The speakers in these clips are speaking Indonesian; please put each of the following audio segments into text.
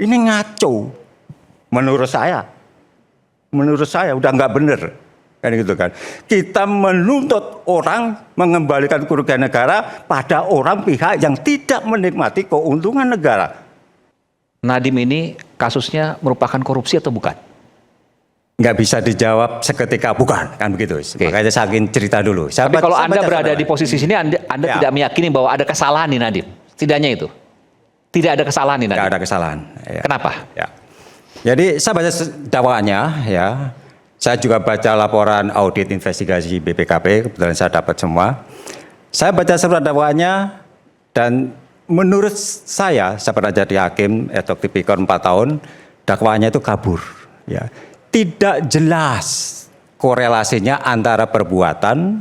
Ini ngaco. Menurut saya udah nggak bener. Kan gitu kan. Kita menuntut orang mengembalikan kerugian negara pada orang pihak yang tidak menikmati keuntungan negara. Nadiem ini kasusnya merupakan korupsi atau bukan? Nggak bisa dijawab seketika bukan, kan begitu. Makanya saya ingin cerita dulu. Tapi kalau Anda berada di posisi sini, Anda Ya. tidak meyakini bahwa ada kesalahan nih Nadiem. Setidaknya itu. Tidak ada kesalahan nih Nadiem. Nggak ada kesalahan. Ya. Kenapa? Ya. Jadi saya baca dakwaannya, ya. Saya juga baca laporan audit investigasi BPKP, kebetulan saya dapat semua. Saya baca surat dakwaannya dan menurut saya pernah jadi hakim atau tipikor 4 tahun, dakwaannya itu kabur. Ya. Tidak jelas korelasinya antara perbuatan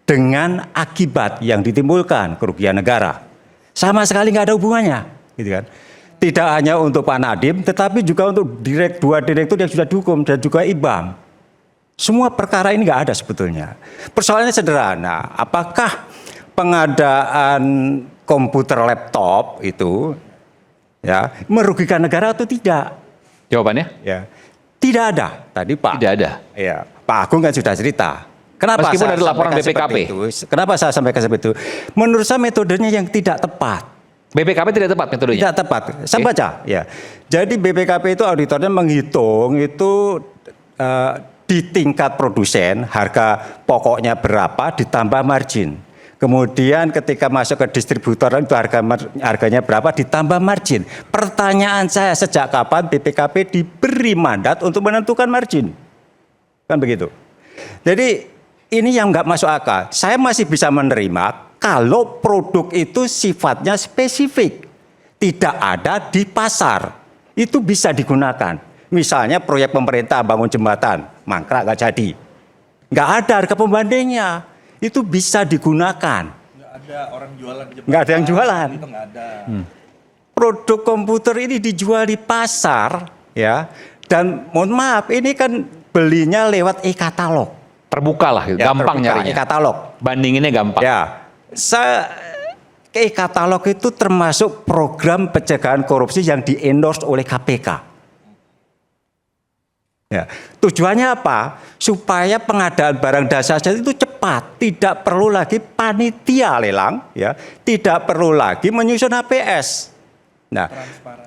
dengan akibat yang ditimbulkan kerugian negara. Sama sekali nggak ada hubungannya, gitu kan? Tidak hanya untuk Pak Nadiem, tetapi juga untuk dua direktur yang sudah dihukum dan juga IBAM. Semua perkara ini nggak ada sebetulnya. Persoalannya sederhana, apakah pengadaan komputer laptop itu ya merugikan negara atau tidak? Jawabannya? Ya, tidak ada. Tadi Pak. Tidak ada. Ya, Pak Agung kan sudah cerita. Kenapa Meskipun saya ada laporan sampaikan BPKP. seperti itu? Kenapa saya sampaikan seperti itu? Menurut saya metodenya yang tidak tepat. BPKP tidak tepat metodenya? Tidak tepat. Saya baca. Ya. Jadi BPKP itu auditornya menghitung itu di tingkat produsen harga pokoknya berapa ditambah margin. Kemudian ketika masuk ke distributor itu harganya berapa ditambah margin. Pertanyaan saya, sejak kapan BPKP diberi mandat untuk menentukan margin? Kan begitu. Jadi ini yang nggak masuk akal. Saya masih bisa menerima kalau produk itu sifatnya spesifik, tidak ada di pasar, itu bisa digunakan. Misalnya proyek pemerintah bangun jembatan, mangkrak nggak jadi, nggak ada harga pembandingnya, itu bisa digunakan. Nggak ada orang jualan jembatan. Nggak ada yang jualan. Itu nggak ada. Produk komputer ini dijual di pasar, ya. Dan mohon maaf, ini kan belinya lewat e-katalog. Terbuka lah, Ya, gampang terbuka, nyarinya. e-katalog. Bandinginnya gampang. Ya, e-katalog itu termasuk program pencegahan korupsi yang di-endorse oleh KPK. Ya, tujuannya apa? Supaya pengadaan barang dasar itu cepat, tidak perlu lagi panitia lelang, ya, tidak perlu lagi menyusun HPS. Nah,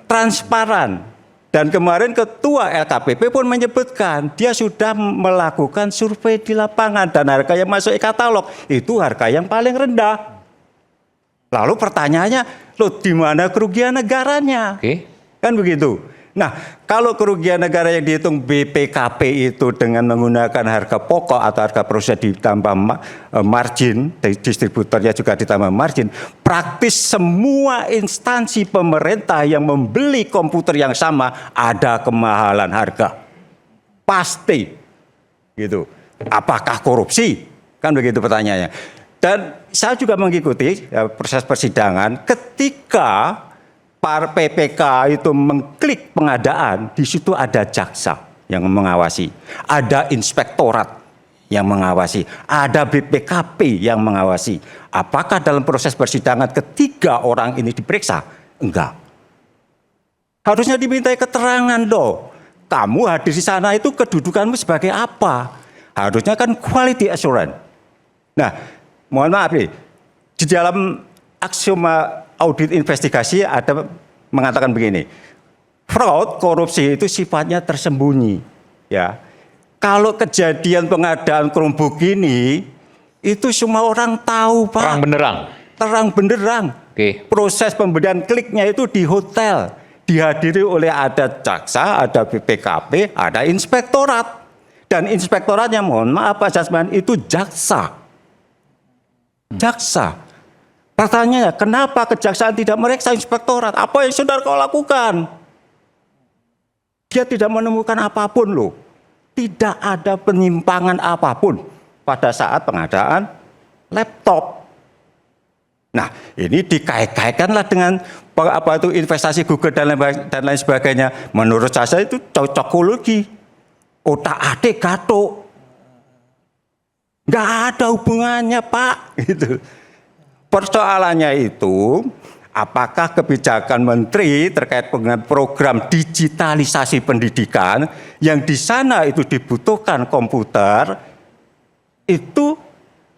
transparan. Dan kemarin ketua LKPP pun menyebutkan dia sudah melakukan survei di lapangan dan harga yang masuk e-katalog itu harga yang paling rendah. Lalu pertanyaannya, loh di mana kerugian negaranya? Oke. Kan begitu. Nah, kalau kerugian negara yang dihitung BPKP itu dengan menggunakan harga pokok atau harga proses ditambah margin, distributornya juga ditambah margin, praktis semua instansi pemerintah yang membeli komputer yang sama ada kemahalan harga. Pasti. Gitu. Apakah korupsi? Kan begitu pertanyaannya. Dan saya juga mengikuti ya, proses persidangan ketika PPK itu mengklik pengadaan, di situ ada jaksa yang mengawasi, ada inspektorat yang mengawasi, ada BPKP yang mengawasi. Apakah dalam proses persidangan ketiga orang ini diperiksa? Enggak. Harusnya dimintai keterangan loh. Kamu hadir di sana itu kedudukanmu sebagai apa? Harusnya kan quality assurance. Nah, mohon maaf nih, di dalam aksioma audit investigasi ada mengatakan begini, fraud, korupsi itu sifatnya tersembunyi. Ya, kalau kejadian pengadaan Chromebook ini, itu semua orang tahu, Pak. Terang benderang. Terang benderang. Oke. Proses pembelian kliknya itu di hotel, dihadiri oleh ada jaksa, ada BPKP, ada inspektorat, dan inspektoratnya mohon maaf Pak Jasman itu jaksa. Jaksa. Pertanyaannya, kenapa kejaksaan tidak meriksa inspektorat? Apa yang saudara kau lakukan? Dia tidak menemukan apapun loh. Tidak ada penyimpangan apapun pada saat pengadaan laptop. Nah, ini dikait-kaitkanlah dengan apa itu investasi Google dan lain sebagainya. Menurut saya itu cocokologi. Otak-atik gatuk. Nggak ada hubungannya, Pak. Gitu. Persoalannya itu apakah kebijakan menteri terkait dengan program digitalisasi pendidikan yang di sana itu dibutuhkan komputer itu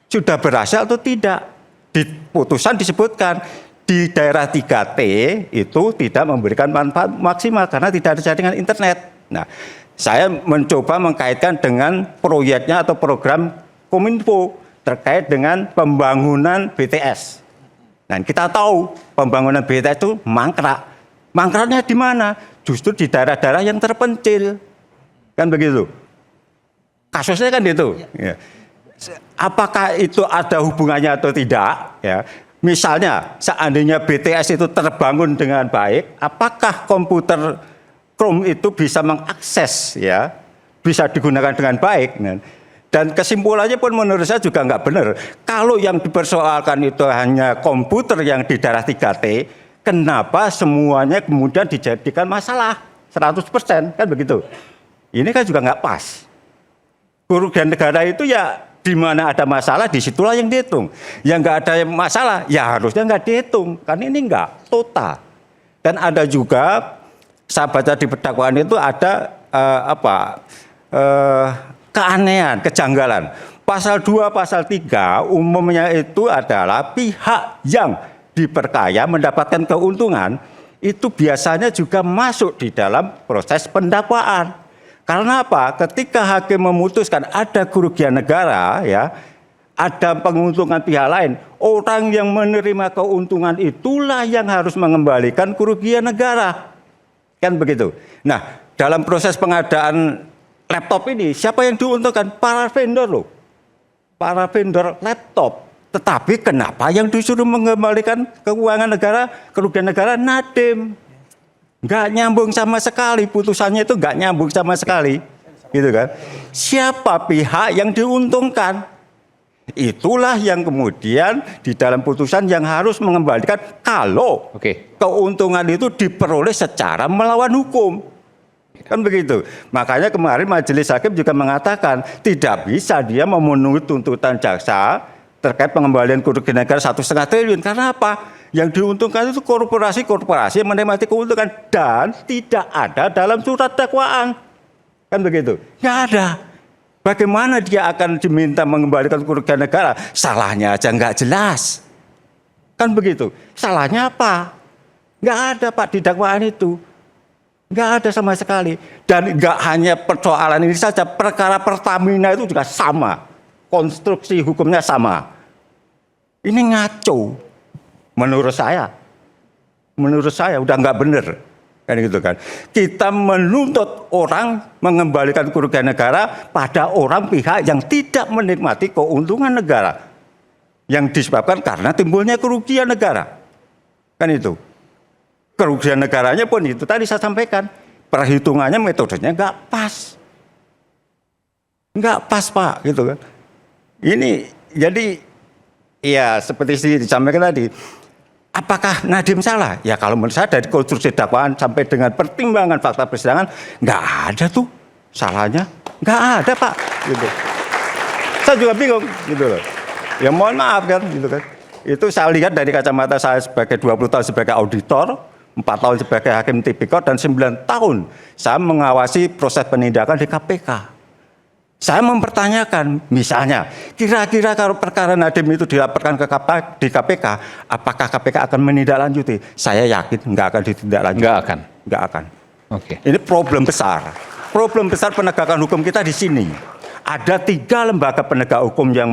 sudah berhasil atau tidak? Di putusan disebutkan di daerah 3T itu tidak memberikan manfaat maksimal karena tidak ada jaringan internet. Nah, saya mencoba mengkaitkan dengan proyeknya atau program Kominfo terkait dengan pembangunan BTS. Dan kita tahu pembangunan BTS itu mangkrak. Mangkraknya di mana? Justru di daerah-daerah yang terpencil. Kan begitu. Kasusnya kan itu. Ya. Apakah itu ada hubungannya atau tidak? Ya. Misalnya seandainya BTS itu terbangun dengan baik, apakah komputer Chrome itu bisa mengakses, ya, bisa digunakan dengan baik? Dan kesimpulannya pun menurut saya juga nggak benar. Kalau yang dipersoalkan itu hanya komputer yang di daerah 3T, kenapa semuanya kemudian dijadikan masalah 100%, kan begitu? Ini kan juga nggak pas. Kerugian negara itu ya di mana ada masalah, disitulah yang dihitung. Yang nggak ada masalah, ya harusnya nggak dihitung. Karena ini nggak total. Dan ada juga, saya baca di dakwaan itu ada keanehan, kejanggalan. Pasal 2, pasal 3 umumnya itu adalah pihak yang diperkaya mendapatkan keuntungan, itu biasanya juga masuk di dalam proses pendakwaan. Karena apa? Ketika hakim memutuskan ada kerugian negara, ya, ada penguntungan pihak lain, orang yang menerima keuntungan itulah yang harus mengembalikan kerugian negara. Kan begitu. Nah, dalam proses pengadaan laptop ini, siapa yang diuntungkan? Para vendor loh. Para vendor laptop. Tetapi kenapa yang disuruh mengembalikan keuangan negara, kerugian negara? Nadiem. Nggak nyambung sama sekali, putusannya itu nggak nyambung sama sekali. Gitu kan. Siapa pihak yang diuntungkan? Itulah yang kemudian di dalam putusan yang harus mengembalikan kalau keuntungan itu diperoleh secara melawan hukum. Kan begitu. Makanya kemarin majelis hakim juga mengatakan tidak bisa dia memenuhi tuntutan jaksa terkait pengembalian kerugian negara 1,5 triliun. Karena apa? Yang diuntungkan itu korporasi-korporasi yang menikmati keuntungan dan tidak ada dalam surat dakwaan. Kan begitu. Nggak ada. Bagaimana dia akan diminta mengembalikan kerugian negara? Salahnya aja nggak jelas. Kan begitu. Salahnya apa? Nggak ada Pak di dakwaan itu. Nggak ada sama sekali. Dan nggak hanya persoalan ini saja, perkara Pertamina itu juga sama. Konstruksi hukumnya sama. Ini ngaco. Menurut saya udah nggak benar. Kan gitu kan. Kita menuntut orang mengembalikan kerugian negara pada orang pihak yang tidak menikmati keuntungan negara. Yang disebabkan karena timbulnya kerugian negara. Kan itu. Kerugian negaranya pun itu tadi saya sampaikan, perhitungannya metodenya nggak pas, Pak, gitu kan. Ini jadi ya seperti disampaikan tadi, apakah Nadiem salah? Ya kalau menurut saya dari konstruksi dakwaan sampai dengan pertimbangan fakta persidangan nggak ada tuh salahnya, nggak ada Pak, gitu. Saya juga bingung, gitu loh. Ya mohon maaf kan, gitu kan. Itu saya lihat dari kacamata saya sebagai 20 tahun sebagai auditor. 4 tahun sebagai hakim tipikor dan 9 tahun saya mengawasi proses penindakan di KPK. Saya mempertanyakan, misalnya, kira-kira kalau perkara Nadiem itu dilaporkan di KPK, apakah KPK akan menindaklanjuti? Saya yakin nggak akan ditindaklanjuti. Nggak akan. Ini problem besar. Problem besar penegakan hukum kita di sini. Ada 3 lembaga penegak hukum yang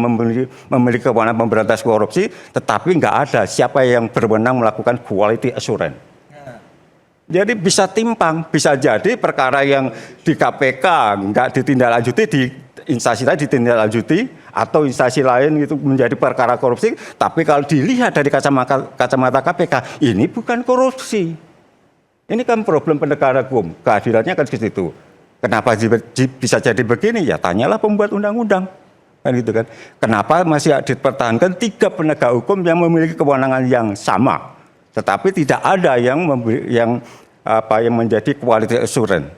memiliki kewenangan memberantas korupsi, tetapi nggak ada siapa yang berwenang melakukan quality assurance. Jadi bisa timpang, bisa jadi perkara yang di KPK nggak ditindaklanjuti, di instansi lain ditindaklanjuti, atau instansi lain itu menjadi perkara korupsi. Tapi kalau dilihat dari kacamata KPK, ini bukan korupsi. Ini kan problem penegakan hukum, keadilannya kan ke situ. Kenapa bisa jadi begini? Ya tanyalah pembuat undang-undang. Kan gitu kan. Kenapa masih dipertahankan 3 penegak hukum yang memiliki kewenangan yang sama? Tetapi tidak ada yang menjadi quality assurance.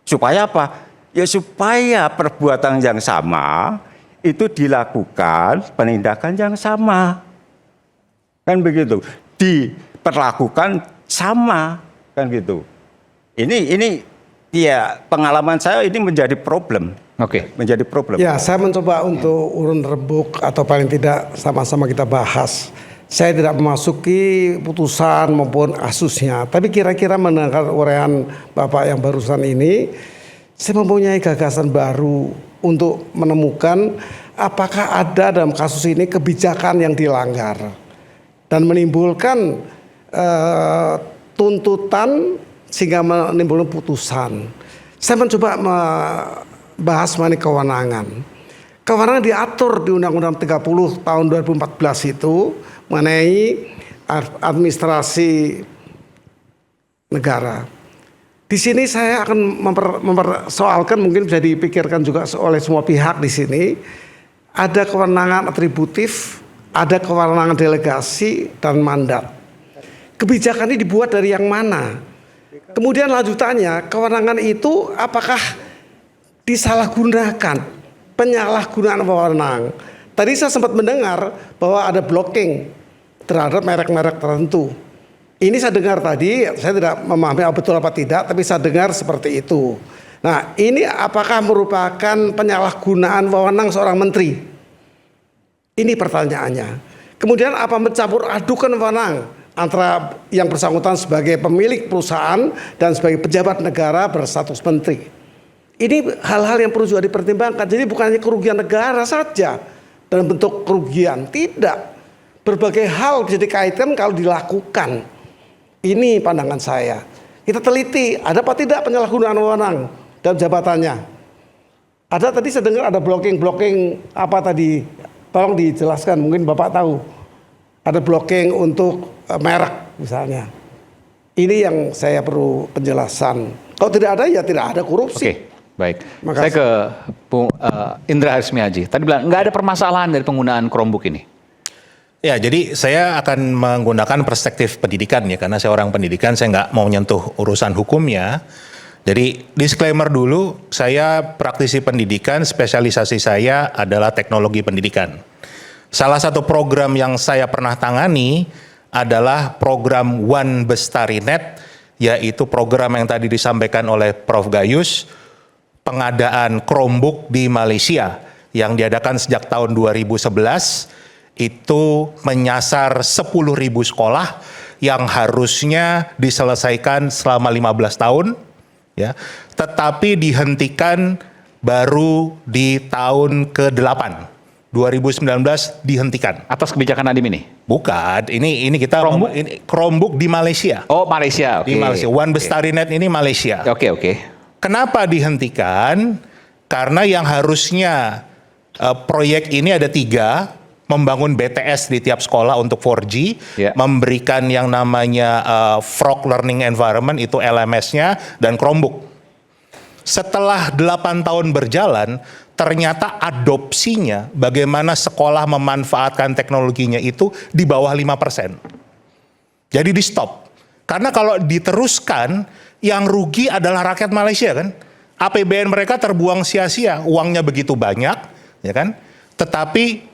Supaya apa? Ya supaya perbuatan yang sama itu dilakukan penindakan yang sama. Kan begitu. Di diperlakukan sama kan gitu. Ini ya pengalaman saya ini menjadi problem. Oke. Menjadi problem. Ya, saya mencoba untuk urun rembuk atau paling tidak sama-sama kita bahas. Saya tidak memasuki putusan maupun kasusnya, tapi kira-kira mendengar uraian Bapak yang barusan ini, saya mempunyai gagasan baru untuk menemukan apakah ada dalam kasus ini kebijakan yang dilanggar dan menimbulkan tuntutan sehingga menimbulkan putusan. Saya mencoba membahas mengenai kewenangan. Kewenangan diatur di Undang-Undang 30 tahun 2014 itu mengenai administrasi negara. Di sini saya akan mempersoalkan, mungkin bisa dipikirkan juga oleh semua pihak di sini. Ada kewenangan atributif, ada kewenangan delegasi dan mandat. Kebijakan ini dibuat dari yang mana? Kemudian lanjutannya, kewenangan itu apakah disalahgunakan? Penyalahgunaan wewenang. Tadi saya sempat mendengar bahwa ada blocking terhadap merek-merek tertentu. Ini saya dengar tadi, saya tidak memahami betul apa tidak, tapi saya dengar seperti itu. Nah, ini apakah merupakan penyalahgunaan wewenang seorang menteri? Ini pertanyaannya. Kemudian apa mencampur adukan wewenang antara yang bersangkutan sebagai pemilik perusahaan dan sebagai pejabat negara berstatus menteri? Ini hal-hal yang perlu juga dipertimbangkan. Jadi bukan hanya kerugian negara saja dalam bentuk kerugian, tidak. Berbagai hal bisa dikaitkan kalau dilakukan. Ini pandangan saya. Kita teliti, ada apa tidak penyalahgunaan wewenang dalam jabatannya. Ada tadi saya dengar ada blocking apa tadi? Tolong dijelaskan, mungkin Bapak tahu. Ada blocking untuk merek misalnya. Ini yang saya perlu penjelasan. Kalau tidak ada ya tidak ada korupsi. Oke. Baik, Makasih. saya ke Bung Indra Harismiaji. Tadi bilang nggak ada permasalahan dari penggunaan Chromebook ini. Ya, jadi saya akan menggunakan perspektif pendidikan ya, karena saya orang pendidikan, saya nggak mau nyentuh urusan hukumnya. Jadi disclaimer dulu, saya praktisi pendidikan, spesialisasi saya adalah teknologi pendidikan. Salah satu program yang saya pernah tangani adalah program One Bestarinet, yaitu program yang tadi disampaikan oleh Prof. Gayus, pengadaan Chromebook di Malaysia yang diadakan sejak tahun 2011 itu menyasar 10.000 sekolah yang harusnya diselesaikan selama 15 tahun ya, tetapi dihentikan baru di tahun ke-8 2019 dihentikan. Atas kebijakan Nadiem ini? Bukan, ini kita Chromebook? ini Chromebook di Malaysia. Oh, Malaysia. Oke. Di Malaysia. One Bestarinet ini Malaysia. Oke. Kenapa dihentikan? Karena yang harusnya proyek ini ada 3, membangun BTS di tiap sekolah untuk 4G, Ya. memberikan yang namanya Frog Learning Environment, itu LMS-nya, dan Chromebook. Setelah 8 tahun berjalan, ternyata adopsinya, bagaimana sekolah memanfaatkan teknologinya itu di bawah 5%. Jadi di stop. Karena kalau diteruskan, yang rugi adalah rakyat Malaysia kan. APBN mereka terbuang sia-sia, uangnya begitu banyak, ya kan. Tetapi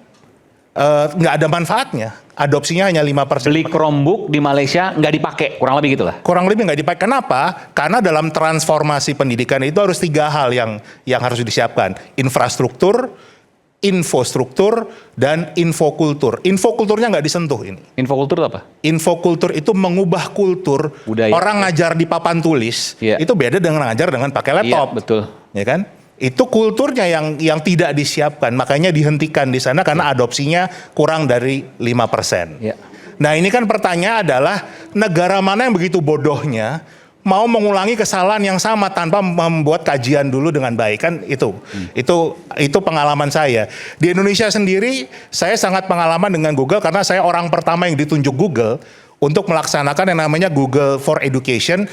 nggak ada manfaatnya. Adopsinya hanya 5%. Beli Chromebook di Malaysia nggak dipakai, kurang lebih gitulah. Kurang lebih nggak dipakai. Kenapa? Karena dalam transformasi pendidikan itu harus 3 hal yang harus disiapkan. Infrastruktur, infostruktur, dan infokultur. Infokulturnya nggak disentuh ini. Infokultur itu apa? Infokultur itu mengubah kultur. Budaya. Orang ngajar di papan tulis, Iya. itu beda dengan ngajar dengan pakai laptop. Iya, betul. Ya kan? Itu kulturnya yang tidak disiapkan, makanya dihentikan di sana karena adopsinya kurang dari 5%. Ya. Nah, ini kan pertanyaan adalah negara mana yang begitu bodohnya mau mengulangi kesalahan yang sama tanpa membuat kajian dulu dengan baik, kan itu. Itu pengalaman saya. Di Indonesia sendiri saya sangat pengalaman dengan Google karena saya orang pertama yang ditunjuk Google untuk melaksanakan yang namanya Google for Education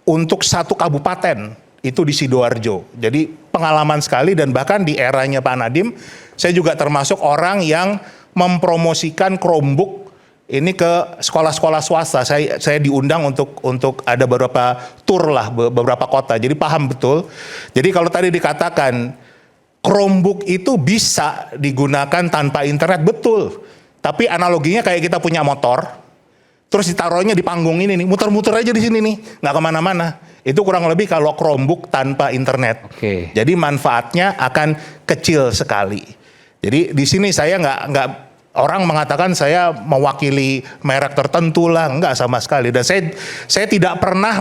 untuk 1 kabupaten. Itu di Sidoarjo. Jadi pengalaman sekali, dan bahkan di eranya Pak Nadiem, saya juga termasuk orang yang mempromosikan Chromebook ini ke sekolah-sekolah swasta. Saya diundang untuk ada beberapa tour lah, beberapa kota. Jadi paham betul. Jadi kalau tadi dikatakan Chromebook itu bisa digunakan tanpa internet, betul. Tapi analoginya kayak kita punya motor. terus ditaruhnya di panggung ini nih, muter-muter aja di sini nih, nggak kemana-mana. Itu kurang lebih kalau Chromebook tanpa internet. Oke. Jadi manfaatnya akan kecil sekali. Jadi di sini saya nggak orang mengatakan saya mewakili merek tertentu lah, nggak sama sekali. Dan saya tidak pernah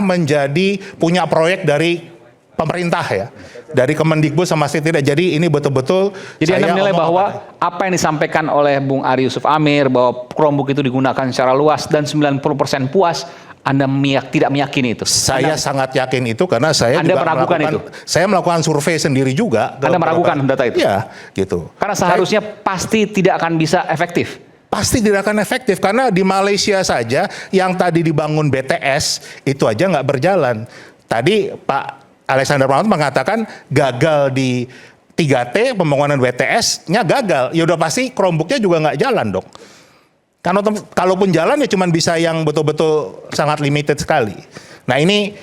punya proyek dari pemerintah ya, dari Kemendikbud sama sekali tidak. Jadi ini betul-betul. Jadi Anda menilai bahwa apa yang disampaikan oleh Bung Ari Yusuf Amir bahwa Chromebook itu digunakan secara luas dan 90% puas, Anda tidak meyakini itu? Saya sangat yakin itu karena saya Anda juga meragukan itu? Saya melakukan survei sendiri juga. Anda meragukan data itu? Iya, gitu. Karena seharusnya pasti tidak akan bisa efektif. Pasti tidak akan efektif karena di Malaysia saja yang tadi dibangun BTS itu aja nggak berjalan. Tadi Pak Alexander Pramod mengatakan gagal di 3T, pembangunan BTS-nya gagal. Ya udah pasti Chromebook-nya juga nggak jalan dong. Karena kalaupun jalan ya cuman bisa yang betul-betul sangat limited sekali. Nah ini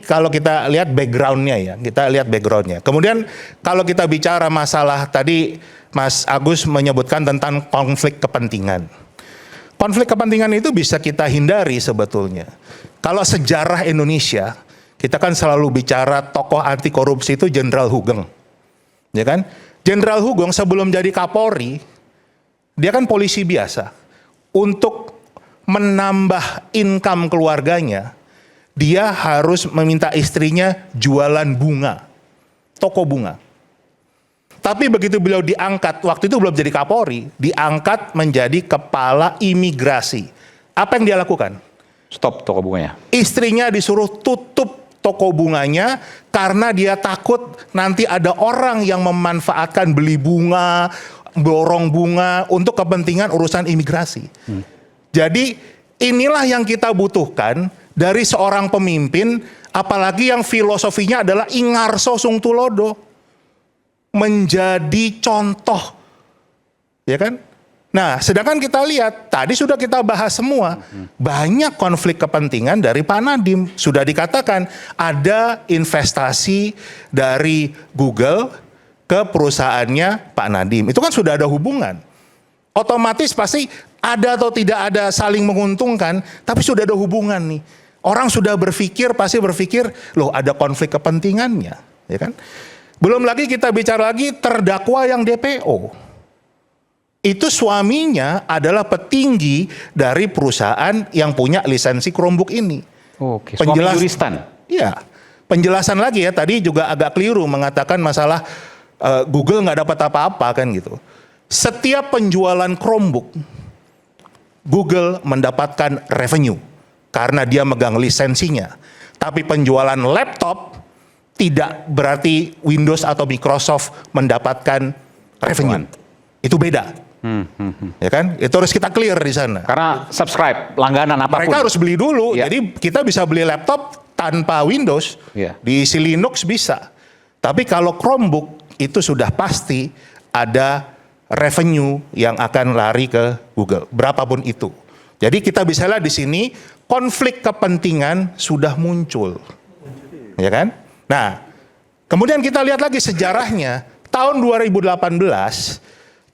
kalau kita lihat background-nya ya, kita lihat background-nya. Kemudian kalau kita bicara masalah tadi Mas Agus menyebutkan tentang konflik kepentingan. Konflik kepentingan itu bisa kita hindari sebetulnya. Kalau sejarah Indonesia, kita kan selalu bicara tokoh anti korupsi itu Jenderal Hugeng. Ya kan? Jenderal Hugeng sebelum jadi Kapolri, dia kan polisi biasa. Untuk menambah income keluarganya, dia harus meminta istrinya jualan bunga, toko bunga. Tapi begitu beliau diangkat, waktu itu belum jadi Kapolri, diangkat menjadi kepala imigrasi. Apa yang dia lakukan? Stop toko bunganya. Istrinya disuruh tutup toko bunganya karena dia takut nanti ada orang yang memanfaatkan beli bunga, borong bunga untuk kepentingan urusan imigrasi. Jadi inilah yang kita butuhkan dari seorang pemimpin, apalagi yang filosofinya adalah Ingarso Sungtulodo, menjadi contoh, ya kan? Nah, sedangkan kita lihat tadi sudah kita bahas semua, banyak konflik kepentingan dari Pak Nadiem. Sudah dikatakan ada investasi dari Google ke perusahaannya Pak Nadiem. Itu kan sudah ada hubungan. Otomatis pasti ada atau tidak ada saling menguntungkan, tapi sudah ada hubungan nih. Orang sudah pasti berpikir, loh ada konflik kepentingannya, ya kan? Belum lagi kita bicara lagi terdakwa yang DPO. Itu suaminya adalah petinggi dari perusahaan yang punya lisensi Chromebook ini. Oke, suami juristan. Iya. Penjelasan lagi ya, tadi juga agak keliru mengatakan masalah Google nggak dapat apa-apa kan gitu. Setiap penjualan Chromebook, Google mendapatkan revenue karena dia megang lisensinya. Tapi penjualan laptop tidak berarti Windows atau Microsoft mendapatkan revenue. Itu beda. Ya kan? Itu harus kita clear di sana. Karena subscribe, langganan apapun. Mereka harus beli dulu. Ya. Jadi kita bisa beli laptop tanpa Windows, diisi Linux bisa. Tapi kalau Chromebook itu sudah pasti ada revenue yang akan lari ke Google, berapapun itu. Jadi kita bisa lihat di sini konflik kepentingan sudah muncul, ya kan? Nah, kemudian kita lihat lagi sejarahnya. Tahun 2018,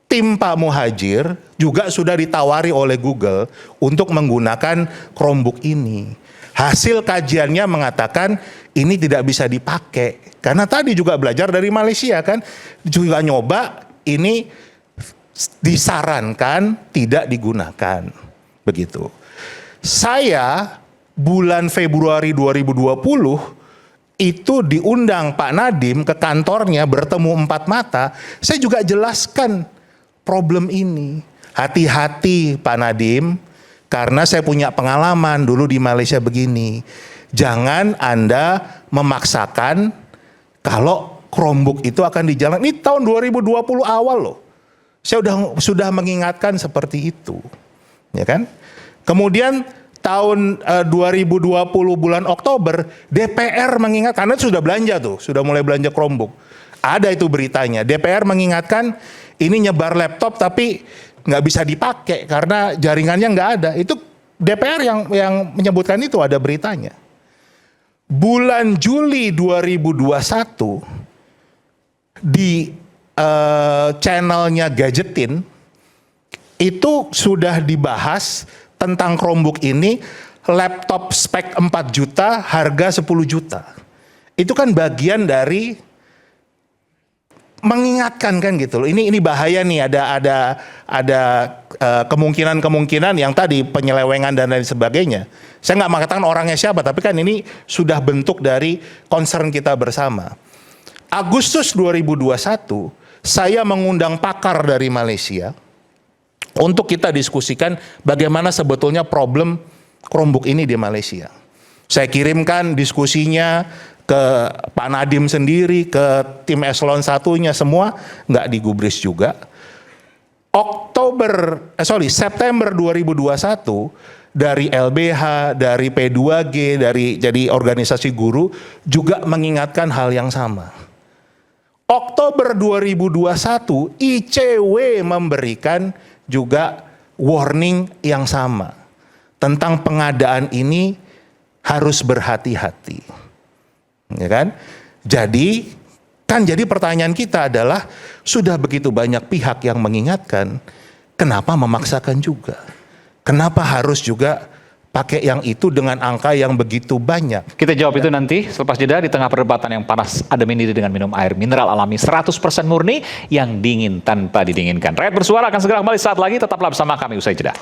tim Pak Muhadjir juga sudah ditawari oleh Google untuk menggunakan Chromebook ini. Hasil kajiannya mengatakan ini tidak bisa dipakai. Karena tadi juga belajar dari Malaysia kan, juga nyoba ini disarankan tidak digunakan. Begitu. Saya bulan Februari 2020 itu diundang Pak Nadiem ke kantornya bertemu 4 mata. Saya juga jelaskan problem ini. Hati-hati Pak Nadiem, karena saya punya pengalaman dulu di Malaysia begini. Jangan Anda memaksakan kalau Chromebook itu akan dijalankan. Ini tahun 2020 awal loh. Saya sudah mengingatkan seperti itu. Ya kan? Kemudian tahun 2020 bulan Oktober, DPR mengingatkan, karena sudah belanja tuh, sudah mulai belanja Chromebook. Ada itu beritanya. DPR mengingatkan ini nyebar laptop tapi nggak bisa dipakai karena jaringannya nggak ada. Itu DPR yang menyebutkan itu, ada beritanya. Bulan Juli 2021 di channelnya Gadgetin itu sudah dibahas tentang Chromebook ini, laptop spek 4 juta, harga 10 juta. Itu kan bagian dari mengingatkan kan gitu loh. Ini bahaya nih, ada kemungkinan-kemungkinan yang tadi penyelewengan dan lain sebagainya. Saya nggak mengatakan orangnya siapa, tapi kan ini sudah bentuk dari concern kita bersama. Agustus 2021, saya mengundang pakar dari Malaysia untuk kita diskusikan bagaimana sebetulnya problem Chromebook ini di Malaysia. Saya kirimkan diskusinya ke Pak Nadiem sendiri, ke tim eselon 1-nya semua, nggak digubris juga. September 2021, dari LBH, dari P2G, jadi organisasi guru, juga mengingatkan hal yang sama. Oktober 2021, ICW memberikan juga warning yang sama. Tentang pengadaan ini harus berhati-hati. Ya kan? Jadi pertanyaan kita adalah, sudah begitu banyak pihak yang mengingatkan, kenapa memaksakan juga? Kenapa harus juga pakai yang itu dengan angka yang begitu banyak? Kita jawab itu nanti selepas jeda di tengah perdebatan yang panas. Adem ini dengan minum air mineral alami 100% murni yang dingin tanpa didinginkan. Rakyat Bersuara akan segera kembali saat lagi, tetaplah bersama kami usai jeda.